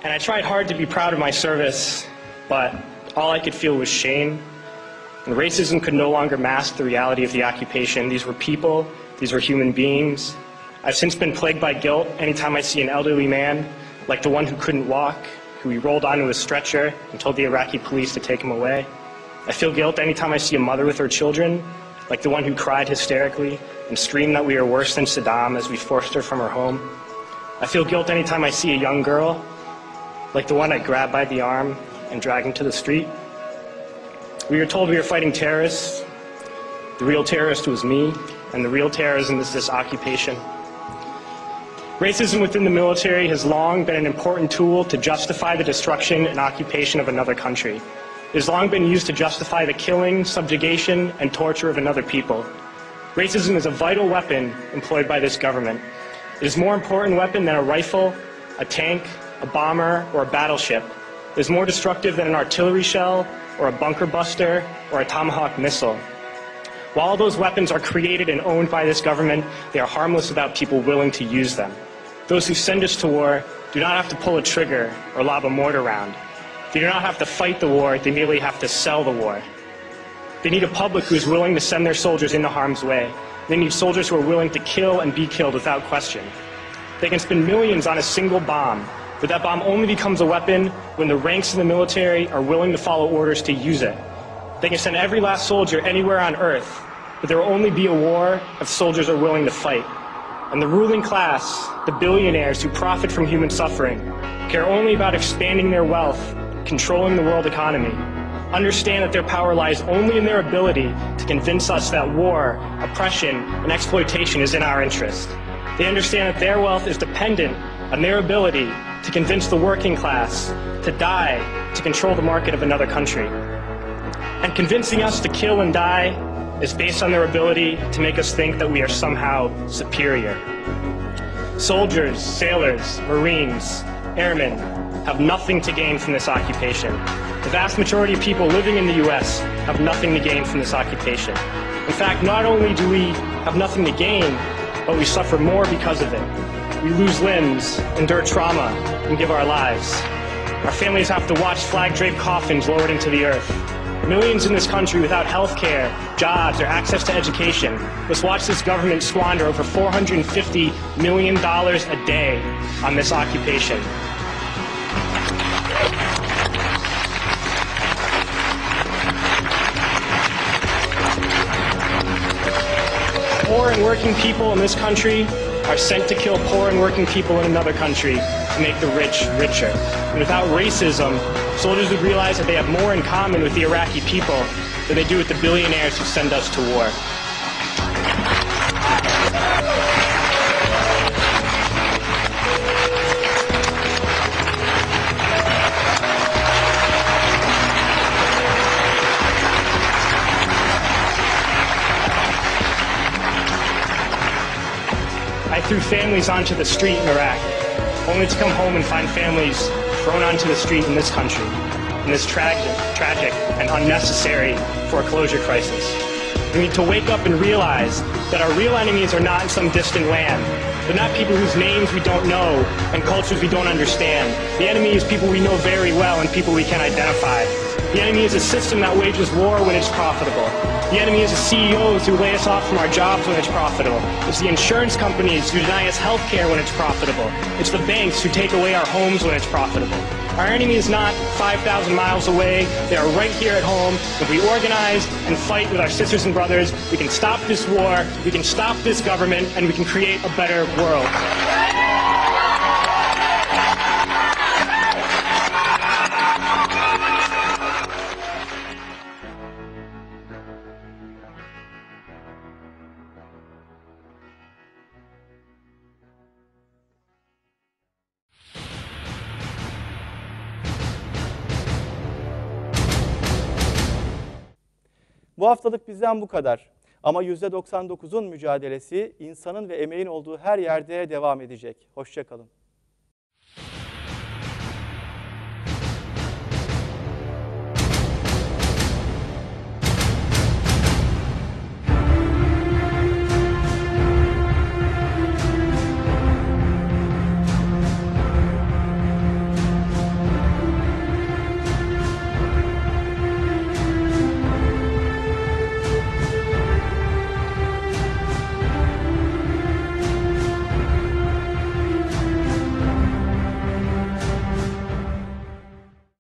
And I tried hard to be proud of my service, but all I could feel was shame. And racism could no longer mask the reality of the occupation. These were people, these were human beings. I've since been plagued by guilt anytime I see an elderly man, like the one who couldn't walk, who we rolled onto a stretcher and told the Iraqi police to take him away. I feel guilt anytime I see a mother with her children, like the one who cried hysterically and screamed that we are worse than Saddam as we forced her from her home. I feel guilt anytime I see a young girl, like the one I grabbed by the arm and dragged into the street. We were told we were fighting terrorists. The real terrorist was me, and the real terrorism is this occupation. Racism within the military has long been an important tool to justify the destruction and occupation of another country. It has long been used to justify the killing, subjugation, and torture of another people. Racism is a vital weapon employed by this government. It is a more important weapon than a rifle, a tank, a bomber, or a battleship. It is more destructive than an artillery shell, or a bunker buster, or a Tomahawk missile. While all those weapons are created and owned by this government, they are harmless without people willing to use them. Those who send us to war do not have to pull a trigger or lob a mortar round. They do not have to fight the war, they merely have to sell the war. They need a public who is willing to send their soldiers into harm's way. They need soldiers who are willing to kill and be killed without question. They can spend millions on a single bomb, but that bomb only becomes a weapon when the ranks in the military are willing to follow orders to use it. They can send every last soldier anywhere on earth, but there will only be a war if soldiers are willing to fight. And the ruling class, the billionaires who profit from human suffering, care only about expanding their wealth, controlling the world economy. Understand that their power lies only in their ability to convince us that war, oppression, and exploitation is in our interest. They understand that their wealth is dependent on their ability to convince the working class to die to control the market of another country. And convincing us to kill and die is based on their ability to make us think that we are somehow superior. Soldiers, sailors, Marines, airmen have nothing to gain from this occupation. The vast majority of people living in the U.S. have nothing to gain from this occupation. In fact, not only do we have nothing to gain, but we suffer more because of it. We lose limbs, endure trauma, and give our lives. Our families have to watch flag-draped coffins lowered into the earth. Millions in this country without health care, jobs, or access to education must watch this government squander over $450 million a day on this occupation. Poor and working people in this country are sent to kill poor and working people in another country to make the rich richer. And without racism, soldiers would realize that they have more in common with the Iraqi people than they do with the billionaires who send us to war. I threw families onto the street in Iraq, only to come home and find families thrown onto the street in this country, in this tragic and unnecessary foreclosure crisis. We need to wake up and realize that our real enemies are not in some distant land. They're not people whose names we don't know and cultures we don't understand. The enemy is people we know very well and people we can identify. The enemy is a system that wages war when it's profitable. The enemy is the CEOs who lay us off from our jobs when it's profitable. It's the insurance companies who deny us health care when it's profitable. It's the banks who take away our homes when it's profitable. Our enemy is not 5,000 miles away. They are right here at home. If we organize and fight with our sisters and brothers, we can stop this war, we can stop this government, and we can create a better world. Bu haftalık bizden bu kadar. Ama %99'un mücadelesi insanın ve emeğin olduğu her yerde devam edecek. Hoşça kalın.